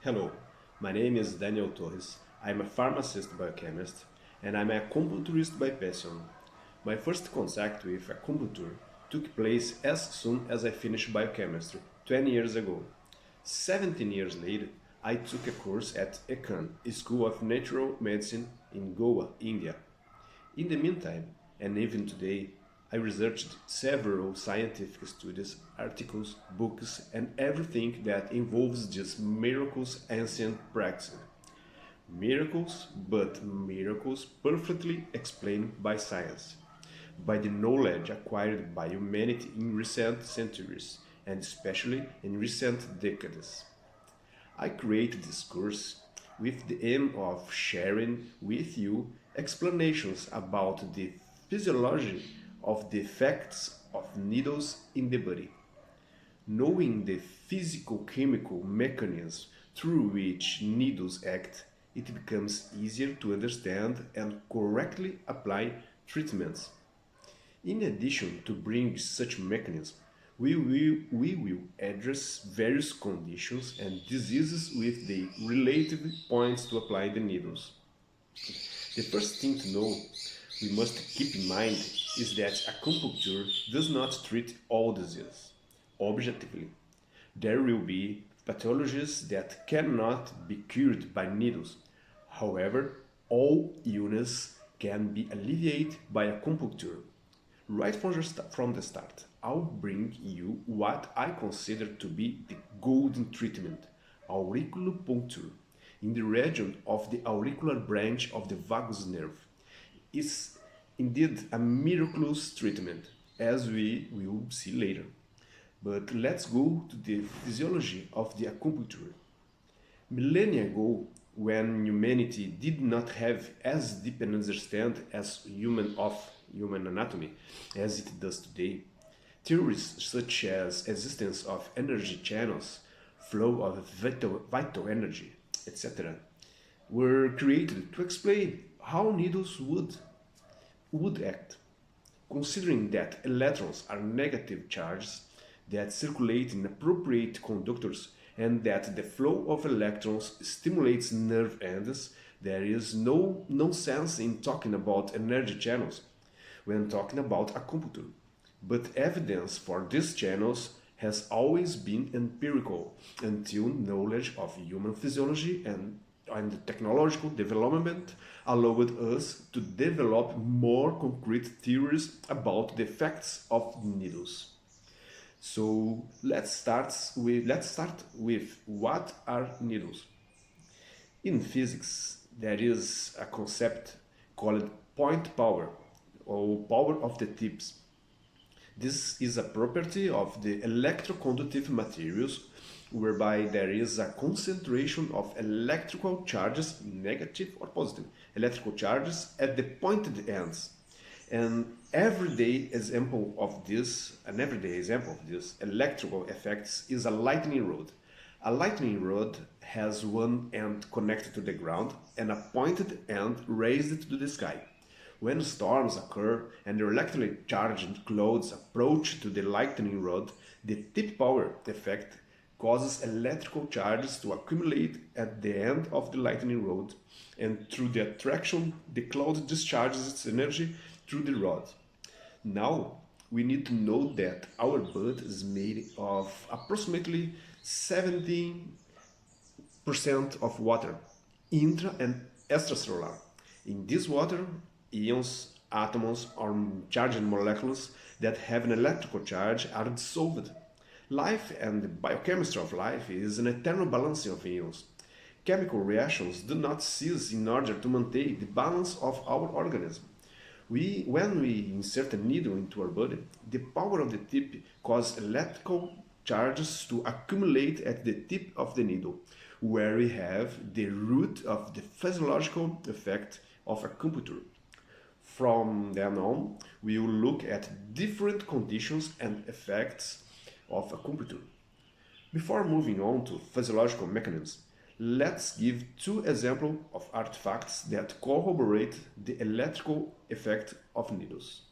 Hello, my name is Daniel Torres. I'm a pharmacist biochemist and I'm a acupuncturist by passion. My first contact with acupuncture took place as soon as I finished biochemistry 20 years ago. 17 years later, I took a course at ECAN, School of Natural Medicine in Goa, India. In the meantime, and even today, I researched several scientific studies, articles, books, and everything that involves this miracles ancient practice. Miracles, but miracles perfectly explained by science, by the knowledge acquired by humanity in recent centuries, and especially in recent decades. I created this course with the aim of sharing with you explanations about the physiology of the effects of needles in the body. Knowing the physico-chemical mechanisms through which needles act, it becomes easier to understand and correctly apply treatments. In addition to bring such mechanisms, we will address various conditions and diseases with the relative points to apply the needles. The first thing to know we must keep in mind is that acupuncture does not treat all diseases objectively. There will be pathologies that cannot be cured by needles. However, all illness can be alleviated by acupuncture. Right from the start, I'll bring you what I consider to be the golden treatment, auriculopuncture, in the region of the auricular branch of the vagus nerve. It's indeed a miraculous treatment, as we will see later. But let's go to the physiology of the acupuncture. Millennia ago, when humanity did not have as deep an understanding as human anatomy as it does today, theories such as existence of energy channels, flow of vital energy, etc., were created to explain how needles would act. Considering that electrons are negative charges that circulate in appropriate conductors and that the flow of electrons stimulates nerve ends, there is no nonsense in talking about energy channels when talking about acupuncture. But evidence for these channels has always been empirical until knowledge of human physiology and technological development allowed us to develop more concrete theories about the effects of needles. So let's start with what are needles. In physics, there is a concept called point power or power of the tips. This is a property of the electroconductive materials whereby there is a concentration of electrical charges, negative or positive, electrical charges at the pointed ends. An everyday example of this electrical effects is a lightning rod. A lightning rod has one end connected to the ground and a pointed end raised to the sky. When storms occur and the electrically charged clouds approach to the lightning rod, the tip power effect causes electrical charges to accumulate at the end of the lightning rod, and through the attraction, the cloud discharges its energy through the rod. Now, we need to know that our blood is made of approximately 17% of water, intra and extracellular. In this water, ions, atoms, or charged molecules that have an electrical charge are dissolved. Life and the biochemistry of life is an eternal balancing of ions. Chemical reactions do not cease in order to maintain the balance of our organism. When we insert a needle into our body, the power of the tip causes electrical charges to accumulate at the tip of the needle, where we have the root of the physiological effect of acupuncture. From then on, we will look at different conditions and effects of acupuncture. Before moving on to physiological mechanisms, let's give two examples of artifacts that corroborate the electrical effect of needles.